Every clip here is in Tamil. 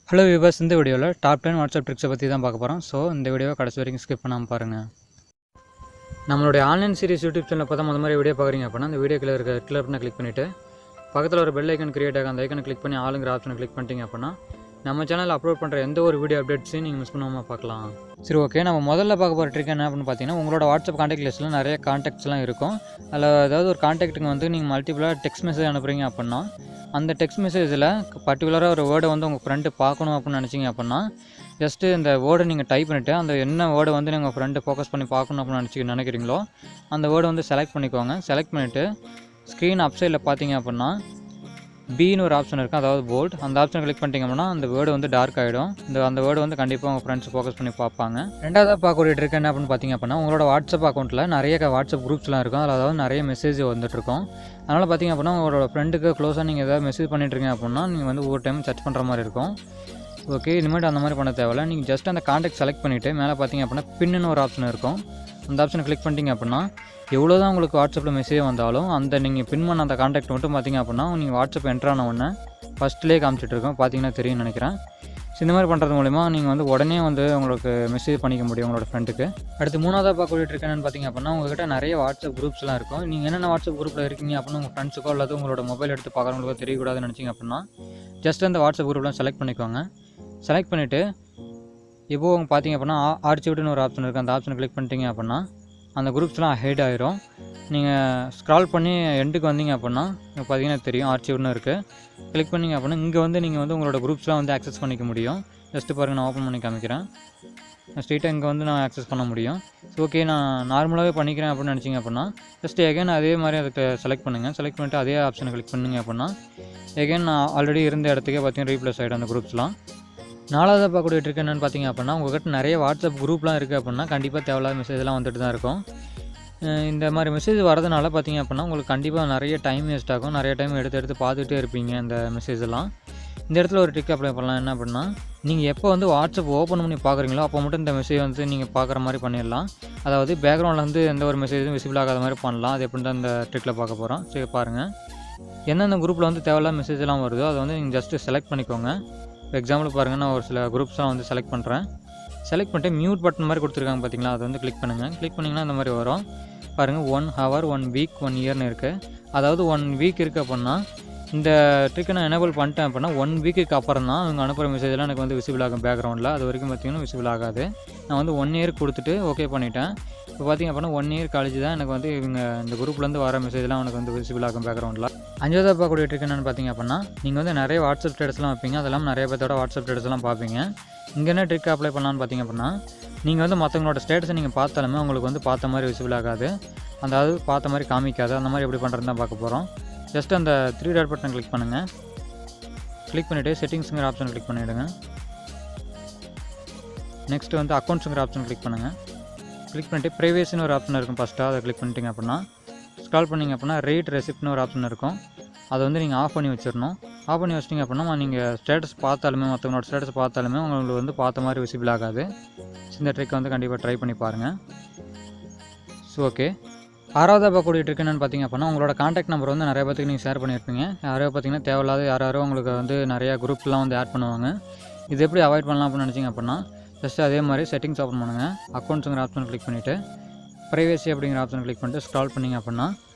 ஹலோ வியூவர்ஸ், இந்த வீடியோவில் டாப் 10 வாட்ஸ்அப் ட்ரிக்ஸை பற்றி தான் பார்க்க போகிறோம். ஸோ இந்த வீடியோவை கடைசி வரைக்கும் ஸ்கிப் பண்ணாமல் பாருங்கள். நம்மளுடைய ஆன்லைன் சீரிஸ் யூடியூப் சேனலில் பார்த்தா மாதிரி வீடியோ பார்க்குறீங்க அப்படின்னா அந்த வீடியோ கீழே இருக்க கிளிக் கிளிக் பண்ணிவிட்டு பக்கத்தில் ஒரு பெல் ஐக்கன் கிரியேட் ஆகும். அந்த ஐக்கனை கிளிக் பண்ணி ஆளுங்கிற ஆப்ஷனை கிளிக் பண்ணிட்டீங்க அப்படின்னா நம்ம சேனலில் அப்லோட் பண்ணுற எந்த ஒரு வீடியோ அப்டேட்ஸையும் நீங்கள் மிஸ் பண்ணாமல் பார்க்கலாம். சரி, ஓகே. நம்ம முதல்ல பார்க்க போகிற ட்ரிக் என்ன அப்படின்னு பார்த்தீங்கன்னா, உங்களோட வாட்ஸ்அப் கான்டாக்ட் லிஸ்ட்டில் நிறைய கான்டாக்ட்ஸ்லாம் இருக்கும். அதில் ஏதாவது ஒரு கான்டாக்ட்டுக்கு வந்து நீங்கள் மல்டிபிளாக டெக்ஸ்ட் மெசேஜ் அனுப்புகிறீங்க அப்படின்னா அந்த டெக்ஸ்ட் மெசேஜில் பர்டிகுலராக ஒரு வேர்டை வந்து உங்கள் ஃப்ரெண்டு பார்க்கணும் அப்படின்னு நினச்சிங்க அப்படின்னா ஜஸ்ட்டு இந்த வேர்டை நீங்கள் டைப் பண்ணிவிட்டு அந்த என்ன வேர்டை வந்து நீங்கள் ஃப்ரெண்டு ஃபோக்கஸ் பண்ணி பார்க்கணும் அப்படின்னு நினைக்கிறீங்களோ அந்த வேர்டை வந்து செலக்ட் பண்ணிக்கோங்க. செலக்ட் பண்ணிவிட்டு ஸ்க்ரீன் அப்சைடில் பார்த்தீங்க அப்படின்னா பின்னு ஒரு ஆப்ஷன் இருக்கும், அதாவது போல்ட். அந்த ஆப்ஷனை கிளிக் பண்ணிட்டீங்க அப்படின்னா அந்த வேர்டு வந்து டார்க் ஆகிடும். அந்த வேர்டு வந்து கண்டிப்பாக உங்கள் ஃப்ரெண்ட்ஸ் ஃபோக்கஸ் பண்ணி பார்ப்பாங்க. ரெண்டாவது பார்க்கக்கூடிய ட்ரிக் என்ன அப்படின்னு பார்த்தீங்க அப்படின்னா, உங்களோட வாட்ஸ்அப் அக்கௌண்ட்டில் நிறைய வாட்ஸ்அப் குரூப்ஸ்லாம் இருக்கும். அதில் அதாவது நிறைய மெசேஜ் வந்துட்டுருக்கும். அதனால் பார்த்தீங்க அப்படின்னா உங்களோட ஃப்ரெண்டுக்கு க்ளோஸாக நீங்கள் ஏதாவது மெசேஜ் பண்ணிட்டுருக்கீங்க அப்படின்னா நீங்கள் வந்து ஒவ்வொரு டைம் சர்ச் பண்ணுற மாதிரி இருக்கும். ஓகே, இனிமேட்டு அந்த மாதிரி பண்ண தேவையில்ல. நீங்கள் ஜஸ்ட் அந்த கான்டாக்ட் செலக்ட் பண்ணிவிட்டு மேலே பார்த்தீங்க அப்படின்னா பின்னு ஒரு ஆப்ஷன் இருக்கும். அந்த ஆப்ஷனை கிளிக் பண்ணிட்டீங்க அப்படின்னா எவ்வளோ தான் உங்களுக்கு வாட்ஸ்அப்பில் மெசேஜ் வந்தாலும் அந்த நீங்கள் பின் பண்ண அந்த கான்டாக்ட் மட்டும் பார்த்தீங்க அப்படின்னா நீங்கள் வாட்ஸ்அப் என்ட்ரான உடனே ஃபஸ்ட்லேயே காமிச்சிட்ருக்கோம். பார்த்தீங்கன்னா தெரியும் நினைக்கிறேன். ஸோ இந்த மாதிரி பண்ணுறது மூலிமா நீங்கள் வந்து உடனே வந்து உங்களுக்கு மெசேஜ் பண்ணிக்க முடியும் உங்களோட ஃப்ரெண்டுக்கு. அடுத்து மூணாவதாக பார்க்கக்கூடிய ட்ரிக் என்னென்னு பார்த்தீங்க அப்படின்னா, உங்கள்கிட்ட நிறைய வாட்ஸ்அப் குரூப்ஸ்லாம் இருக்கும். நீங்கள் என்னென்ன வாட்ஸ்அப் குரூப்பில் இருக்கீங்க அப்படின்னு உங்கள் ஃப்ரெண்ட்ஸுக்கோ அல்லது உங்களோட மொபைல் எடுத்து பார்க்குறவங்களுக்கோ தெரியக்கூடாதுன்னு நினச்சிங்க அப்படின்னா ஜஸ்ட் அந்த வாட்ஸ்அப் குரூப்லாம் செலக்ட் பண்ணிக்கோங்க. செலக்ட் பண்ணிவிட்டு இப்போது பார்த்தீங்க அப்படின்னா ஆர்ச்சிவ்டுன்னு ஒரு ஆப்ஷன் இருக்குது. அந்த ஆப்ஷனை கிளிக் பண்ணிட்டீங்க அப்படின்னா அந்த குரூப்ஸ்லாம் ஹைட் ஆயிரும். நீங்கள் ஸ்க்ரால் பண்ணி எண்டுக்கு வந்தீங்க அப்படின்னா பார்த்தீங்கன்னா தெரியும் ஆர்ச்சிவ்னு இருக்குது. கிளிக் பண்ணிங்க அப்படின்னா இங்கே வந்து நீங்கள் வந்து உங்களோட குரூப்ஸ்லாம் வந்து ஆக்சஸ் பண்ணிக்க முடியும். ஜஸ்ட்டு பாருங்கள், நான் ஓப்பன் பண்ணி காமிக்கிறேன். ஸ்ட்ரெயிட்டாக இங்கே வந்து நான் ஆக்சஸ் பண்ண முடியும். ஸோ ஓகே, நான் நார்மலாகவே பண்ணிக்கிறேன் அப்படின்னு நினச்சிங்க அப்படின்னா ஜஸ்ட்டு எகைன் அதே மாதிரி அதுக்கு செலக்ட் பண்ணுங்கள். செலக்ட் பண்ணிவிட்டு அதே ஆப்ஷனை கிளிக் பண்ணுங்க அப்படின்னா எகைன் நான் ஆல்ரெடி இருந்த இடத்துக்கே பார்த்தீங்கன்னா ரீப்ளேஸ் ஆகிடும் அந்த குரூப்ஸ்லாம். நாலாவது பார்க்கக்கூடிய ட்ரிக் என்னென்னு பார்த்தீங்க அப்படின்னா, உங்கள்கிட்ட நிறைய வாட்ஸ்அப் குரூப்லாம் இருக்குது அப்படின்னா கண்டிப்பாக தேவையில்லாத மெசேஜ்லாம் வந்துட்டு தான் இருக்கும். இந்த மாதிரி மெசேஜ் வரதுனால பார்த்தீங்க அப்படின்னா உங்களுக்கு கண்டிப்பாக நிறைய டைம் வேஸ்ட் ஆகும். நிறைய டைம் எடுத்து பார்த்துக்கிட்டே இருப்பீங்க இந்த மெசேஜெல்லாம். இந்த இடத்துல ஒரு ட்ரிக் அப்ளை பண்ணலாம். என்ன அப்படின்னா, நீங்கள் எப்போ வந்து வாட்ஸ்அப் ஓப்பன் பண்ணி பார்க்குறீங்களோ அப்போ மட்டும் இந்த மெசேஜ் வந்து நீங்கள் பார்க்குற மாதிரி பண்ணிடலாம். அதாவது பேக்ரவுண்டில் வந்து எந்த ஒரு மெசேஜும் விசிபிள் ஆகாத மாதிரி பண்ணலாம். அது எப்படி தான் இந்த ட்ரிக்கில் பார்க்க போகிறோம். சரி பாருங்கள், எந்தெந்த குரூப்பில் வந்து தேவையில்லாத மெசேஜெல்லாம் வருதோ அதை வந்து நீங்கள் ஜஸ்ட்டு செலக்ட் பண்ணிக்கோங்க. இப்போ எக்ஸாம்பிள் பாருங்கள், நான் ஒரு சில குரூப்ஸ்லாம் வந்து செலக்ட் பண்ணுறேன். செலக்ட் பண்ணிட்டு மியூட் பட்டன் மாதிரி கொடுத்துருக்காங்க பார்த்தீங்களா, அதை வந்து கிளிக் பண்ணுங்கள். கிளிக் பண்ணிங்கன்னா இந்த மாதிரி வரும் பாருங்கள். 1 hour 1 week 1 yearனு இருக்குது. அதாவது 1 week இருக்குது அப்படின்னா இந்த ட்ரிக்கை நான் எனேபிள் பண்ணிட்டேன் அப்படின்னா 1 weekக்கு அப்புறம் தான் அவங்க அனுப்புகிற மெசேஜெலாம் எனக்கு வந்து விசிபிள் ஆகும் பேக்ரவுண்டில். அது வரைக்கும் பார்த்திங்கன்னா விசிபிள் ஆகாது. நான் வந்து 1 year கொடுத்துட்டு ஓகே பண்ணிட்டேன். இப்போ பார்த்திங்க அப்படின்னா 1 year கழிச்சு தான் எனக்கு வந்து இவங்க இந்த குரூப்லேருந்து வர மெசேஜ்லாம் எனக்கு வந்து விசிபிள் ஆகும் பேக்ரவுண்டில். அஞ்சாவது பார்க்கக்கூடிய ட்ரிக் என்னென்னு பார்த்தீங்க அப்படின்னா, நீங்கள் வந்து நிறைய வாட்ஸ்அப் ஸ்டேட்டஸ்லாம் வைப்பீங்க. அதெல்லாம் நிறைய பேர்த்தோட வாட்ஸ்அப் ஸ்டேட்டஸ்லாம் பார்ப்பீங்க. இங்கே என்ன ட்ரிக் அப்ளை பண்ணலான்னு பார்த்தீங்க அப்படின்னா, நீங்கள் வந்து மற்றவங்களோட ஸ்டேட்டஸை நீங்கள் பார்த்தாலுமே உங்களுக்கு வந்து பார்த்த மாதிரி விசிபிள் ஆகாது. அதாவது பார்த்த மாதிரி காமிக்காது. அந்த மாதிரி எப்படி பண்ணுறது தான் பார்க்க போகிறோம். ஜஸ்ட் அந்த 3 டாட் பட்டன் கிளிக் பண்ணுங்கள். கிளிக் பண்ணிவிட்டு செட்டிங்ஸுங்கிற ஆப்ஷன் கிளிக் பண்ணிவிடுங்க. நெக்ஸ்ட்டு வந்து அக்கௌண்ட்ஸுங்கிற ஆப்ஷன் கிளிக் பண்ணுங்கள். கிளிக் பண்ணிவிட்டு ப்ரைவேசின்னு ஒரு ஆப்ஷன் இருக்கும். ஃபஸ்ட்டாக அதை கிளிக் பண்ணிட்டீங்க அப்படின்னா ஸ்க்ரால் பண்ணிங்க அப்படின்னா ரீட் ரெசிப்ட்னு ஒரு ஆப்ஷன் இருக்கும். அதை வந்து நீங்கள் ஆஃப் பண்ணி வச்சிடணும். ஆஃப் பண்ணி வச்சிட்டிங்க அப்படின்னா நீங்கள் ஸ்டேட்டஸ் பார்த்தாலுமே மற்றவங்களோட ஸ்டேட்டஸ் பார்த்தாலுமே உங்களுக்கு வந்து பார்த்த மாதிரி விசிபிள் ஆகாது. இந்த ட்ரிக்கை வந்து கண்டிப்பாக ட்ரை பண்ணி பாருங்கள். ஸோ ஓகே, ஆறாவதாக பார்க்கக்கூடிய ட்ரிக் என்னென்னு பார்த்தீங்க அப்படின்னா, உங்களோட கான்டாக்ட் நம்பர் வந்து நிறைய பேருக்கு நீங்கள் ஷேர் பண்ணியிருப்பீங்க. யாரோ பார்த்தீங்கன்னா தேவையில்லாத யாரோ உங்களுக்கு வந்து நிறையா குரூப்லாம் வந்து ஆட் பண்ணுவாங்க. இது எப்படி அவாய்ட் பண்ணலாம் அப்படின்னு நினச்சிங்க அப்படின்னா ஜஸ்ட் அதே மாதிரி செட்டிங்ஸ் ஓப்பன் பண்ணுங்கள். அக்கௌண்ட்ஸுங்கிற ஆப்ஷன் கிளிக் பண்ணிவிட்டு ப்ரைவேசி அப்படிங்கிற ஆப்ஷன் கிளிக் பண்ணிட்டு ஸ்க்ரால் பண்ணிங்க அப்படின்னா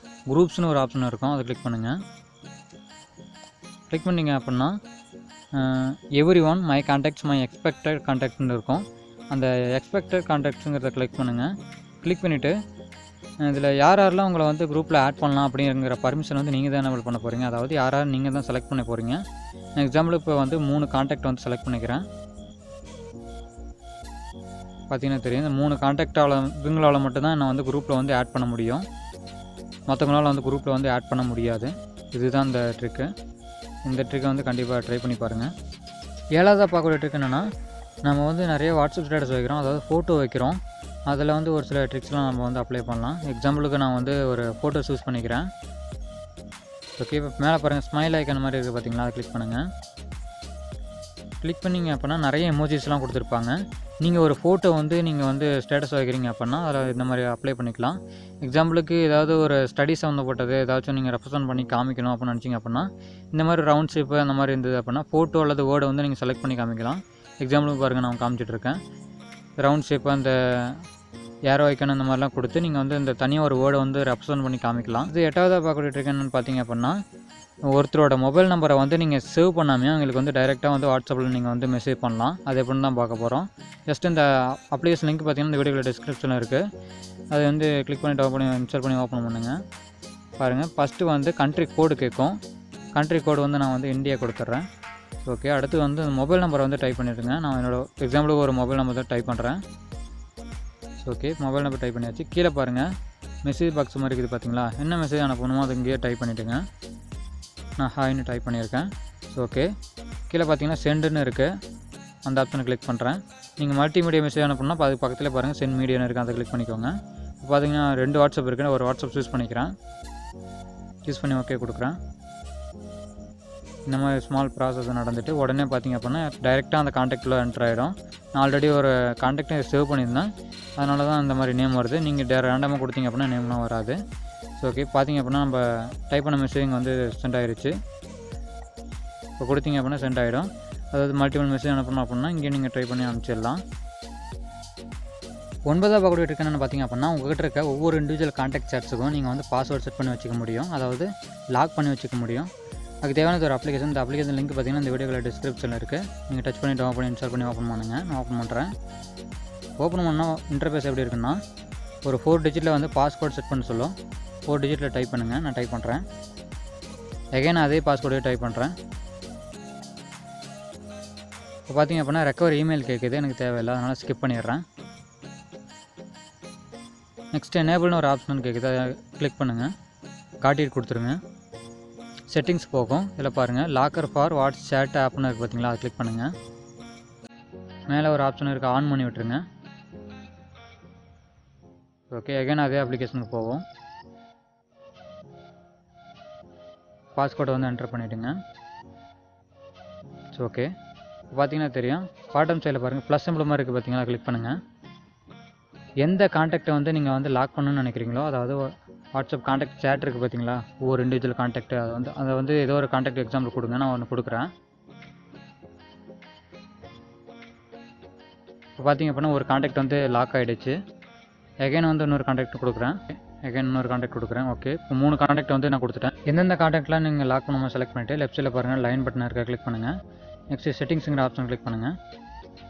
குரூப்ஸ்னு ஒரு ஆப்ஷன் இருக்கும். அதை கிளிக் பண்ணுங்கள். கிளிக் பண்ணிங்க அப்படின்னா everyone my contacts my expected கான்டாக்ட்னு இருக்கும். அந்த எக்ஸ்பெக்டட் கான்டாக்ட்ஸுங்கிறத கிளிக் பண்ணுங்கள். கிளிக் பண்ணிவிட்டு இதில் யாரெல்லாம் உங்களை வந்து குரூப்பில் ஆட் பண்ணலாம் அப்படிங்கிற பர்மிஷன் வந்து நீங்கள் தான் எனேபிள் பண்ண போகிறீங்க. அதாவது யாராவது நீங்கள் தான் செலக்ட் பண்ண போகிறீங்க. எக்ஸாம்பிள் இப்போ வந்து 3 கான்டாக்ட் வந்து செலக்ட் பண்ணிக்கிறேன். பார்த்தீங்கன்னா தெரியும், இந்த 3 கான்டாக்டால் இவங்களால் மட்டும்தான் நான் வந்து குரூப்பில் வந்து ஆட் பண்ண முடியும். மற்றவங்களால் வந்து குரூப்பில் வந்து ஆட் பண்ண முடியாது. இதுதான் இந்த ட்ரிக்கு. இந்த ட்ரிக்கை வந்து கண்டிப்பாக ட்ரை பண்ணி பாருங்கள். ஏழாவதாக பார்க்கக்கூடிய ட்ரிக் என்னென்னா, நம்ம வந்து நிறைய வாட்ஸ்அப் ஸ்டேட்டஸ் வைக்கிறோம், அதாவது ஃபோட்டோ வைக்கிறோம். அதில் வந்து ஒரு சில ட்ரிக்ஸ்லாம் நம்ம வந்து அப்ளை பண்ணலாம். எக்ஸாம்பிளுக்கு நான் வந்து ஒரு ஃபோட்டோ சூஸ் பண்ணிக்கிறேன். ஓகே, இப்போ மேலே பாருங்கள் ஸ்மைல் ஐக்கான மாதிரி இருக்குது பார்த்தீங்களா, அதை கிளிக் பண்ணுங்கள். கிளிக் பண்ணிங்க அப்படின்னா நிறைய எமோஜிஸ்லாம் கொடுத்துருப்பாங்க. நீங்கள் ஒரு ஃபோட்டோ வந்து நீங்கள் வந்து ஸ்டேட்டஸ் வைக்கிறீங்க அப்படின்னா அதில் இந்த மாதிரி அப்ளை பண்ணிக்கலாம். எக்ஸாம்பிளுக்கு ஏதாவது ஒரு ஸ்டடி சம்மந்தப்பட்டது ஏதாச்சும் நீங்கள் ரெப்ரசென்ட் பண்ணி காமிக்கணும் அப்படின்னு நினச்சிங்க அப்படின்னா இந்த மாதிரி ரவுண்ட் ஷேப்பு அந்த மாதிரி இருந்தது அப்படின்னா ஃபோட்டோ அல்லது வேர்டை வந்து நீங்கள் செலக்ட் பண்ணி காமிக்கலாம். எக்ஸாம்பிளுக்கு பாருங்கள், நான் காமிச்சிட்ருக்கேன். ரவுண்ட் ஷேப்பு அந்த ஏரோ ஐக்கன் அந்த மாதிரிலாம் கொடுத்து நீங்கள் வந்து இந்த தனியாக ஒரு வேர்டை வந்து ரெப்ரசென்ட் பண்ணி காமிக்கலாம். இது 8வதாக பார்க்கக்கூடிய ட்ரிக் என்னென்னு பார்த்தீங்க அப்படின்னா, ஒருத்தரோட மொபைல் நம்பரை வந்து நீங்கள் சேவ் பண்ணாமல் அவங்களுக்கு வந்து டைரெக்டாக வந்து வாட்ஸ்அப்பில் நீங்கள் வந்து மெசேஜ் பண்ணலாம். அது எப்படின்னு தான் பார்க்க போகிறோம். ஜஸ்ட் இந்த அப்ளிகேஷன் லிங்க் பார்த்தீங்கன்னா இந்த வீடியோவில் டிஸ்கிரிப்ஷனில் இருக்குது. அதை வந்து கிளிக் பண்ணி டவுன் பண்ணி இன்ஸ்டால் பண்ணி ஓப்பன் பண்ணுங்கள். பாருங்கள், ஃபஸ்ட்டு வந்து கண்ட்ரி கோடு கேட்கும். கண்ட்ரி கோடு வந்து நான் வந்து இந்தியா கொடுத்துட்றேன். ஓகே, அடுத்து வந்து மொபைல் நம்பரை வந்து டைப் பண்ணிவிடுங்க. நான் என்னோடய எக்ஸாம்பிளுக்கு ஒரு மொபைல் நம்பர் தான் டைப் பண்ணுறேன். ஓகே, மொபைல் நம்பர் டைப் பண்ணியாச்சு. கீழே பாருங்கள் மெசேஜ் பாக்ஸ் மாதிரி இருக்குது பார்த்தீங்களா? என்ன மெசேஜ் அனுப்பணுமோ அது இங்கேயே டைப் பண்ணிவிட்டுங்க. நான் ஹாய்னு டைப் பண்ணியிருக்கேன். ஓகே, கீழே பார்த்தீங்கன்னா சென்டுன்னு இருக்குது. அந்த ஆப்ஷனை கிளிக் பண்ணுறேன். நீங்கள் மல்டிமீடியா மெசேஜ் அனுப்பணும்னா அது பக்கத்தில் பாருங்கள் சென்ட் மீடியான்னு இருக்குது, அதை கிளிக் பண்ணிக்கோங்க. இப்போ பார்த்தீங்கன்னா 2 வாட்ஸ்அப் இருக்குது. ஒரு வாட்ஸ்அப் சூஸ் பண்ணிக்கிறேன். சூஸ் பண்ணி ஓகே கொடுக்குறேன். இந்த மாதிரி ஸ்மால் ப்ராசஸ் நடந்துட்டு உடனே பார்த்திங்க அப்படின்னா டைரெக்டாக அந்த காண்டாக்டில் என்ட்ரு ஆகிடும். நான் ஆல்ரெடி ஒரு காண்டாக்டை சேவ் பண்ணியிருந்தேன், அதனால தான் இந்த மாதிரி நேம் வருது. நீங்கள் ரேண்டமாக கொடுத்தீங்க அப்படின்னா நேம்லாம் வராது. ஸோ ஓகே, பார்த்திங்க அப்படின்னா நம்ம டைப் பண்ண மெசேஜ் வந்து சென்ட் ஆகிடுச்சு. இப்போ கொடுத்தீங்க அப்படின்னா சென்ட் ஆகிடும். அதாவது மல்டிபிள் மெசேஜ் அனுப்பணும் அப்படின்னா இங்கே நீங்கள் ட்ரை பண்ணி அனுப்பிச்சிடலாம். 9வதாக பார்க்கக்கூடிய ட்ரிக் என்னென்னு பார்த்திங்க அப்படின்னா, உங்கள்கிட்ட இருக்க ஒவ்வொரு இண்டிவிஜுவல் காண்டாக்ட் சாட்ஸுக்கும் நீங்கள் வந்து பாஸ்வேர்ட் செட் பண்ணி வச்சுக்க முடியும். அதாவது லாக் பண்ணி வச்சுக்க முடியும். அதுக்கு தேவையான ஒரு அப்ளிகேஷன். இந்த அப்ளிகேஷன் லிங்க் பார்த்தீங்கன்னா இந்த வீடியோவில் டிஸ்கிரிப்ஷனில் இருக்குது. நீங்கள் டச் பண்ணி டவுன் பண்ணி இன்ஸ்டால் பண்ணி ஓப்பன் பண்ணுங்கள். நான் ஓப்பன் பண்ணுறேன். ஓப்பன் பண்ணால் இன்டர்ஃபேஸ் எப்படி இருக்குன்னா, ஒரு 4 டிஜிட்டில் வந்து பாஸ்வேர்ட் செட் பண்ண சொல்லும். 4 டிஜிட்டில் டைப் பண்ணுங்கள். நான் டைப் பண்ணுறேன். எகைன் அதே பாஸ்வேர்டே டைப் பண்ணுறேன். இப்போ பார்த்திங்க அப்படின்னா ரெக்கவர் இமெயில் கேட்குது, எனக்கு தேவையில்லை, அதனால் ஸ்கிப் பண்ணிடுறேன். நெக்ஸ்ட் எனேபிள்னு ஒரு ஆப்ஷன் கேட்குது, அதை கிளிக் பண்ணுங்கள். காட்டிட்டு கொடுத்துருங்க. செட்டிங்ஸ் போகும். இதில் பாருங்கள் லாக்கர் ஃபார் வாட்ஸ் சேட் ஆப்னு இருக்குது பார்த்தீங்களா, அதை கிளிக் பண்ணுங்கள். மேலே ஒரு ஆப்ஷன் இருக்குது, ஆன் பண்ணி விட்டுருங்க. ஓகே, அகைன் அதே அப்ளிகேஷனுக்கு போகும். பாஸ்வேர்டை வந்து என்டர் பண்ணிவிடுங்க. ஓகே, பார்த்தீங்கன்னா தெரியும். பாட்டம் சைடில் பாருங்கள் ப்ளஸ் சிம்பிள் மாதிரி இருக்குது பார்த்தீங்களா, கிளிக் பண்ணுங்கள். எந்த காண்டாக்டை வந்து நீங்கள் வந்து லாக் பண்ணணும்னு நினைக்கிறீங்களோ, அதாவது வாட்ஸ்அப் காண்டாக்ட் சேட் இருக்குது பார்த்தீங்களா, ஒவ்வொரு இண்டிவிஜுவல் காண்டாக்ட் அதை வந்து ஏதோ ஒரு காண்டாக்ட் எக்ஸாம்பிள் கொடுங்க. நான் ஒன்று கொடுக்குறேன். இப்போ பார்த்திங்க அப்படின்னா ஒரு காண்டாக்ட் வந்து லாக் ஆகிடுச்சு. எகைன் வந்து இன்னொரு காண்டாக்ட் கொடுக்குறேன். எகைன் இன்னொரு காண்டாக்ட் கொடுக்குறேன். ஓகே, இப்போ 3 காண்டாக்ட் வந்து நான் கொடுத்துட்டேன். எந்தெந்த காண்டாக்ட்லாம் நீங்கள் லாக் பண்ணாமல் செலக்ட் பண்ணிவிட்டு லெஃப்ட் சைடில் பாருங்கள் லைன் பட்டன் இருக்க கிளிக் பண்ணுங்கள். நெக்ஸ்ட்டு செட்டிங்ஸுங்கிற ஆப்ஷன் கிளிக் பண்ணுங்கள்.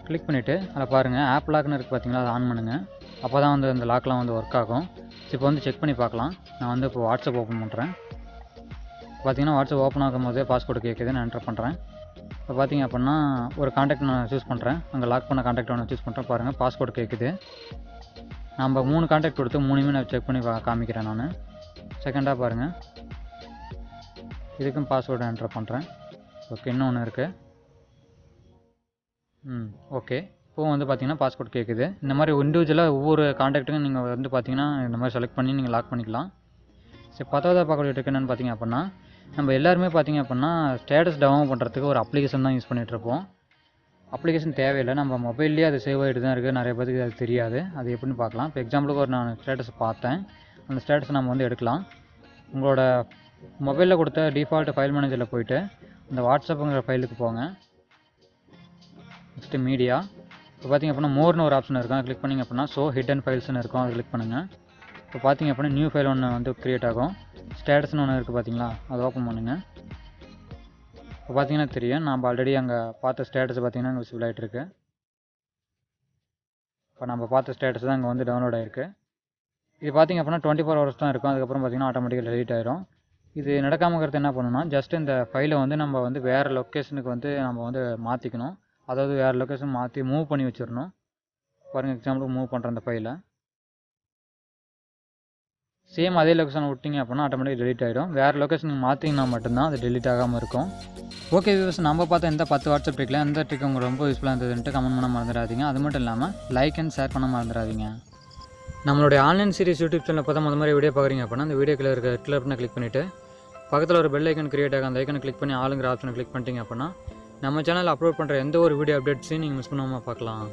கிளிக் பண்ணிவிட்டு அதில் பாருங்கள் ஆப் லாக்னு இருக்குது பார்த்தீங்களா, அதை ஆன் பண்ணுங்கள். அப்போ தான் வந்து அந்த லாக்லாம் வந்து ஒர்க் ஆகும். இப்போ வந்து செக் பண்ணி பார்க்கலாம். நான் வந்து இப்போ வாட்ஸ்அப் ஓப்பன் பண்ணுறேன். பார்த்தீங்கன்னா வாட்ஸ்அப் ஓப்பன் ஆகும் போதே பாஸ்வேர்டு கேட்குது, நான் என்டர் பண்ணுறேன். இப்போ பார்த்திங்க அப்படின்னா ஒரு காண்டாக்ட் நான் சூஸ் பண்ணுறேன். அங்கே லாக் பண்ண காண்டாக்ட் ஒன்று சூஸ் பண்ணுறேன். பாருங்கள் பாஸ்வேர்டு கேட்குது. நம்ம 3 காண்டாக்ட் கொடுத்து 3மே நான் செக் பண்ணி காமிக்கிறேன். நான் செகண்டாக பாருங்கள் இதுக்கும் பாஸ்வேர்டு என்டர் பண்ணுறேன். ஓகே, இன்னொன்று இருக்குது. ஓகே, இப்போது வந்து பார்த்திங்கன்னா பாஸ்வேர்ட் கேட்குது. இந்த மாதிரி இண்டிவிஜுவலாக ஒவ்வொரு காண்டாக்ட்டுக்கும் நீங்கள் வந்து பார்த்திங்கன்னா இந்த மாதிரி செலக்ட் பண்ணி நீங்கள் லாக் பண்ணிக்கலாம். சரி, 10வதாக பார்க்கக்கூடிய ட்ரிக் என்னென்னு பார்த்திங்க அப்படின்னா, நம்ம எல்லாருமே பார்த்திங்க அப்படின்னா ஸ்டேட்டஸ் டவுன்லோட் பண்ணுறதுக்கு ஒரு அப்ளிகேஷன் தான் யூஸ் பண்ணிகிட்ருப்போம். அப்ளிகேஷன் தேவையில்லை, நம்ம மொபைல்லேயே அது சேவ் ஆகிட்டு தான் இருக்குது. நிறைய பேருக்கு அது தெரியாது. அது எப்படின்னு பார்க்கலாம். இப்போ எக்ஸாம்பிளுக்கு ஒரு நான் ஸ்டேட்டஸ் பார்த்தேன். அந்த ஸ்டேட்டஸ் நம்ம வந்து எடுக்கலாம். உங்களோட மொபைலில் கொடுத்த டிஃபால்ட் ஃபைல் மேனேஜரில் போய்ட்டு இந்த வாட்ஸ்அப்புங்கிற ஃபைலுக்கு போங்க. Next media. இப்போ பார்த்திங்க அப்படின்னா மோர்னு ஒரு ஆப்ஷன் இருக்கும், கிளிக் பண்ணிங்க அப்படின்னா ஷோ ஹிடன் ஃபைல்ஸ்னு இருக்கும், அதை கிளிக் பண்ணுங்கள். இப்போ பார்த்திங்க அப்படின்னா நியூ ஃபைல் ஒன்று வந்து க்ரியேட் ஆகும். ஸ்டேட்டஸ்னு ஒன்று இருக்குது பார்த்தீங்களா, அதை ஓப்பன் பண்ணுங்கள். இப்போ பார்த்தீங்கன்னா தெரியும், நம்ம ஆல்ரெடி அங்கே பார்த்த ஸ்டேட்டஸ் பார்த்திங்கன்னா அங்கே விசிபிள் ஆகிட்டுருக்கு. இப்போ நம்ம பார்த்த ஸ்டேட்டஸ் தான் இங்கே வந்து டவுன்லோட் ஆகிருக்கு. இது பார்த்திங்க அப்படின்னா 24 hours தான் இருக்கும். அதுக்கப்புறம் பார்த்திங்கன்னா ஆட்டோமேட்டிக்காக டெலீட் ஆகிடும். இது நடக்காமக்கிறது என்ன பண்ணணும்னா, ஜஸ்ட் இந்த ஃபைலை வந்து நம்ம வந்து வேறு லொக்கேஷனுக்கு வந்து நம்ம வந்து மாற்றிக்கணும். அதாவது வேறு லொக்கேஷன் மாற்றி மூவ் பண்ணி வச்சிடணும். பாருங்கள், எக்ஸாம்பிளுக்கு மூவ் பண்ணுற அந்த ஃபைலை சேம் அதே லொக்கேஷன் விட்டிங்க அப்படின்னா ஆட்டோமேட்டிக் டெலிட் ஆகிடும். வேறு லொக்கேஷனுக்கு மாற்றிங்கன்னா மட்டும்தான் அது டெலிட் ஆகாமல் இருக்கும். ஓகே வியூவர்ஸ், நம்ம பார்த்த இந்த 10 வாட்ஸ்அப் ட்ரிக்கில் எந்த ட்ரிக் உங்களுக்கு ரொம்ப யூஸ்ஃபுல்லாக இருந்ததுன்ட்டு கமெண்ட் பண்ண மறந்துடாதீங்க. அது மட்டும் இல்லாமல் லைக் அண்ட் ஷேர் பண்ண மறந்துடாதீங்க. நம்மளுடைய ஆன்லைன் சீரிஸ் யூடியூப் சேனலில் பார்த்தா அந்த மாதிரி வீடியோ பார்க்குறீங்க அப்படின்னா அந்த வீடியோக்கில் இருக்க ரெட் கலர் கிளிக் பண்ணிவிட்டு பக்கத்தில் ஒரு பெல் ஐக்கன் கிரியேட் ஆகும். அந்த ஐக்கனை கிளிக் பண்ணி ஆளுங்கிற ஆப்ஷனை கிளிக் பண்ணிட்டீங்க அப்படின்னா நம்ம சேனலில் அப்லோட் பண்ணுற எந்த ஒரு வீடியோ அப்டேட்ஸையும் நீங்கள் மிஸ் பண்ணாமல் பார்க்கலாம்.